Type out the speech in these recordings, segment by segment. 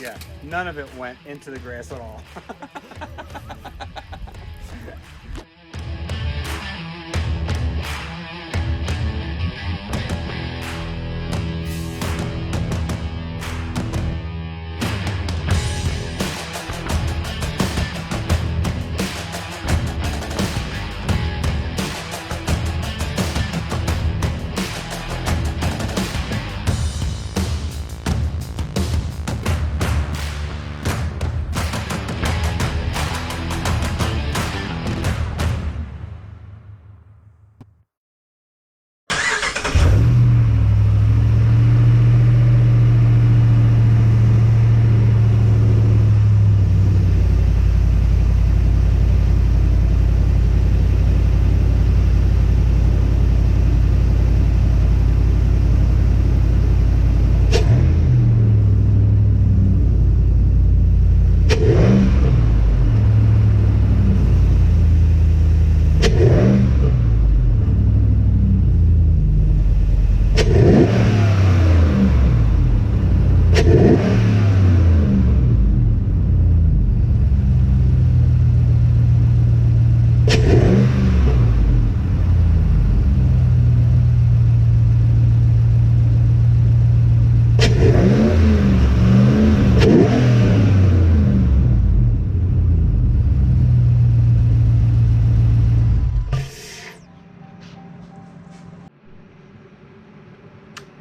Yeah, none of it went into the grass at all.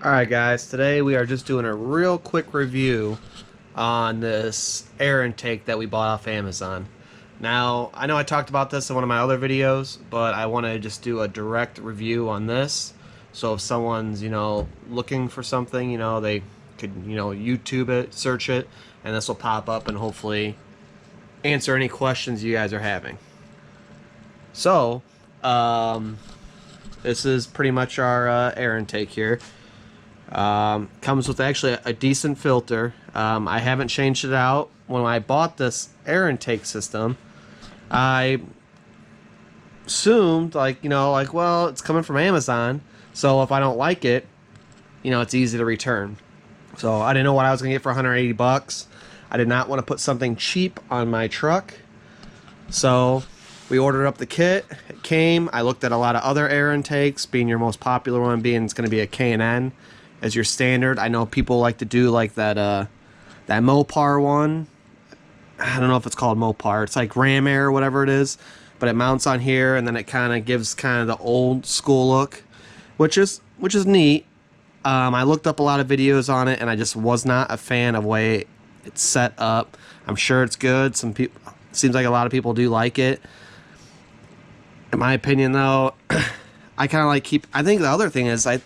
Alright guys, today we are just doing a real quick review on this air intake that we bought off Amazon. Now, I know I talked about this in one of my other videos, but I want to just do a direct review on this. So if someone's, looking for something, they could, YouTube it, search it, and this will pop up and hopefully answer any questions you guys are having. So, this is pretty much our air intake here. Comes with actually a decent filter. I haven't changed it out. When I bought this air intake system, I assumed well, it's coming from Amazon, so if I don't like it, it's easy to return. So I didn't know what I was gonna get for 180 bucks. I did not want to put something cheap on my truck, so we ordered up the kit. It came. I looked at a lot of other air intakes, being your most popular one being it's going to be a K&N as your standard. I know people like to do like that Mopar one. I don't know if it's called Mopar. It's like Ram Air or whatever it is, but it mounts on here and then it kind of gives kind of the old school look, which is neat. I looked up a lot of videos on it and I just was not a fan of the way it's set up. I'm sure it's good. Some people, seems like a lot of people do like it. In my opinion, though, I kind of like I think the other thing is I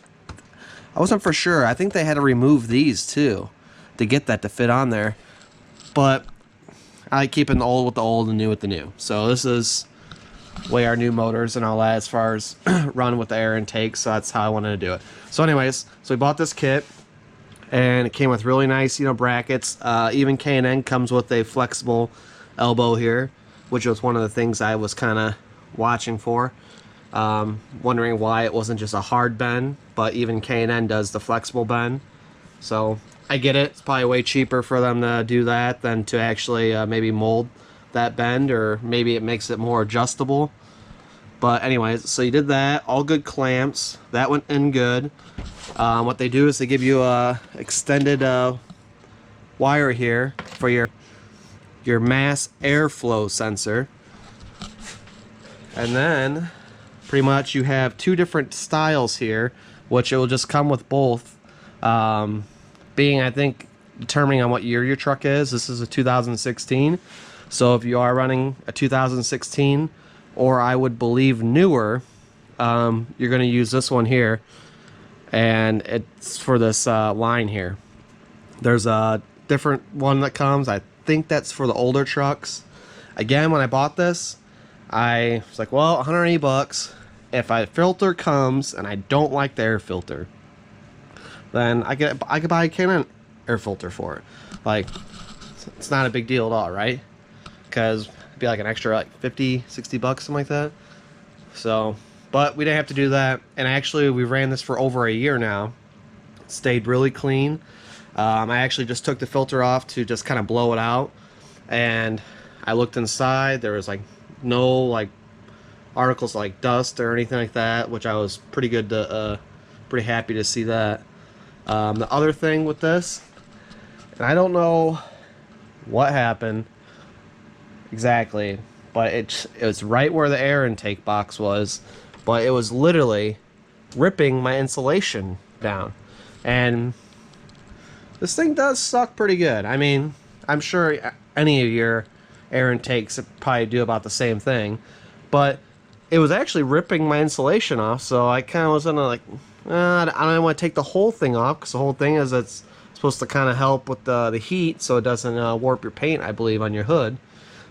wasn't for sure. I think they had to remove these too to get that to fit on there. But I like keeping the old with the old and new with the new. So this is way our new motors and all that as far as run with the air intake. So that's how I wanted to do it. So anyways, so we bought this kit and it came with really nice, brackets. Even K&N comes with a flexible elbow here, which was one of the things I was kind of watching for, wondering why it wasn't just a hard bend, but even K&N does the flexible bend. So I get it. It's probably way cheaper for them to do that than to actually maybe mold that bend, or maybe it makes it more adjustable. But anyways, so you did that. All good clamps. That went in good. What they do is they give you a extended wire here for your mass airflow sensor. And then pretty much you have two different styles here, which it will just come with both. Being, I think, determining on what year your truck is. This is a 2016. So if you are running a 2016, or I would believe newer, you're going to use this one here. And it's for this line here. There's a different one that comes. I think that's for the older trucks. Again, when I bought this, I was like, well, 180 bucks. If a filter comes and I don't like the air filter, then I could buy a K&N air filter for it. Like, it's not a big deal at all, right? Because it'd be like an extra like 50, 60 bucks, something like that. So, but we didn't have to do that. And actually, we ran this for over a year now. It stayed really clean. I actually just took the filter off to just kind of blow it out, and I looked inside. There was like no like articles like dust or anything like that, which I was pretty good to pretty happy to see that. The other thing with this, and I don't know what happened exactly, but it was right where the air intake box was, but it was literally ripping my insulation down. And this thing does suck pretty good. I mean, I'm sure any of your air intakes probably do about the same thing, but it was actually ripping my insulation off, so I kind of was gonna like, I don't want to take the whole thing off, because the whole thing is it's supposed to kind of help with the heat so it doesn't warp your paint, I believe, on your hood.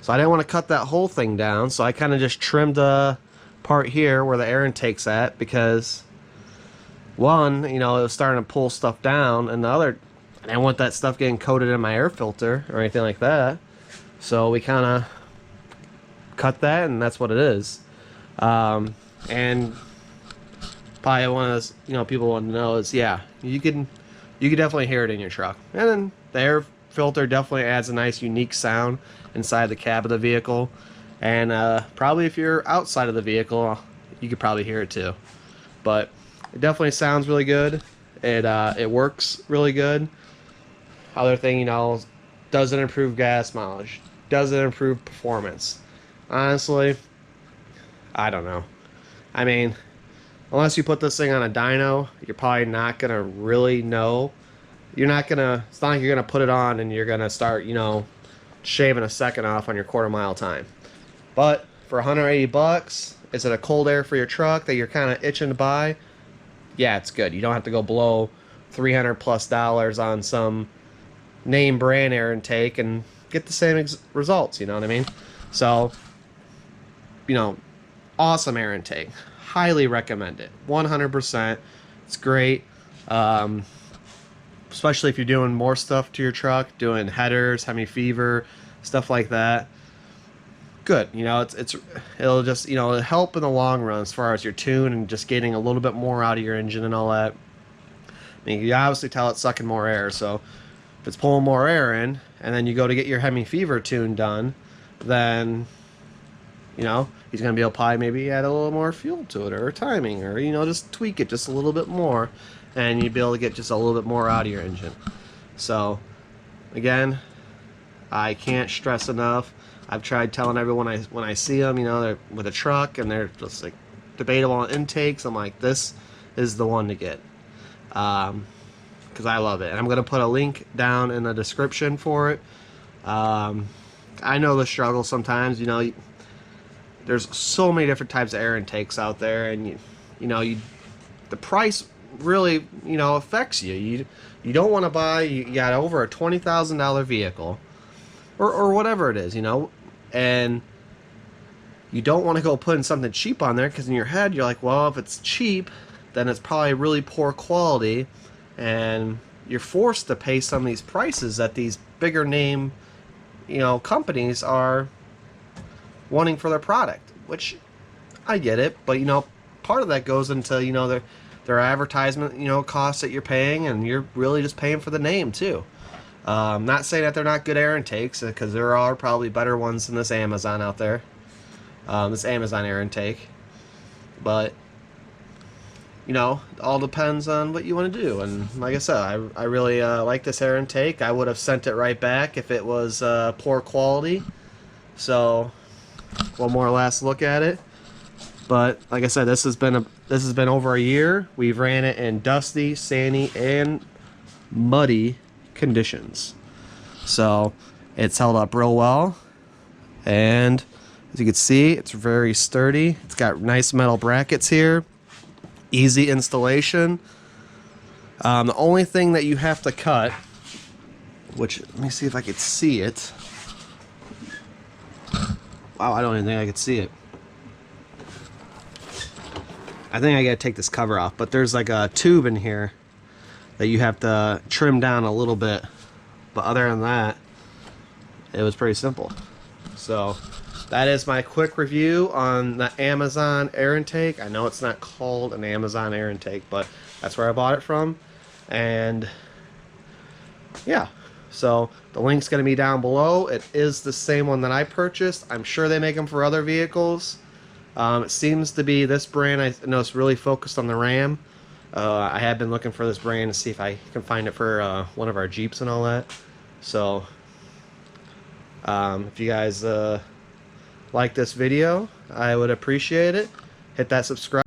So I didn't want to cut that whole thing down, so I kind of just trimmed the part here where the air intake's at, because one, it was starting to pull stuff down, and the other, I didn't want that stuff getting coated in my air filter or anything like that. So we kind of cut that, and that's what it is. And probably one of those, people want to know is, yeah, you could definitely hear it in your truck. And then the air filter definitely adds a nice unique sound inside the cab of the vehicle. And probably if you're outside of the vehicle, you could probably hear it too. But it definitely sounds really good. It works really good. Other thing, does it improve gas mileage? Does it improve performance? Honestly, I don't know. I mean, unless you put this thing on a dyno, you're probably not going to really know. It's not like you're going to put it on and you're going to start, shaving a second off on your quarter-mile time. But for $180, is it a cold air for your truck that you're kind of itching to buy? Yeah, it's good. You don't have to go blow $300+ on some name brand air intake and get the same results, you know what I mean? So, awesome air intake. Highly recommend it. 100%. It's great. Especially if you're doing more stuff to your truck, doing headers, Hemi fever, stuff like that. Good. It'll just, it'll help in the long run as far as your tune and just getting a little bit more out of your engine and all that. I mean, you obviously tell it's sucking more air, so if it's pulling more air in, and then you go to get your Hemi fever tune done, then he's going to be able to probably maybe add a little more fuel to it, or timing, or just tweak it just a little bit more, and you'd be able to get just a little bit more out of your engine. So again, I can't stress enough. I've tried telling everyone when I see them, they're with a truck and they're just like debatable on intakes. I'm like, this is the one to get, because I love it. And I'm going to put a link down in the description for it. I know the struggle sometimes. There's so many different types of air intakes out there, and the price really affects you. You don't want to buy. You got over a $20,000 vehicle, or whatever it is, and you don't want to go putting something cheap on there, because in your head you're like, well, if it's cheap, then it's probably really poor quality, and you're forced to pay some of these prices that these bigger name companies are wanting for their product, which I get it, but part of that goes into their advertisement costs that you're paying, and you're really just paying for the name too. Not saying that they're not good air intakes, because there are probably better ones than this Amazon out there, this Amazon air intake, but it all depends on what you want to do. And like I said, I really like this air intake. I would have sent it right back if it was poor quality. So one more last look at it. But like I said, this has been over a year. We've ran it in dusty, sandy, and muddy conditions. So it's held up real well. And as you can see, it's very sturdy. It's got nice metal brackets here. Easy installation. The only thing that you have to cut, which, let me see if I could see it. Wow, I don't even think I could see it. I think I gotta take this cover off, but there's like a tube in here that you have to trim down a little bit. But other than that, it was pretty simple. So that is my quick review on the Amazon air intake. I know it's not called an Amazon air intake, but that's where I bought it from. And yeah. So the link's going to be down below. It is the same one that I purchased. I'm sure they make them for other vehicles. It seems to be this brand. I know it's really focused on the Ram. I have been looking for this brand to see if I can find it for one of our Jeeps and all that. So if you guys like this video, I would appreciate it. Hit that subscribe.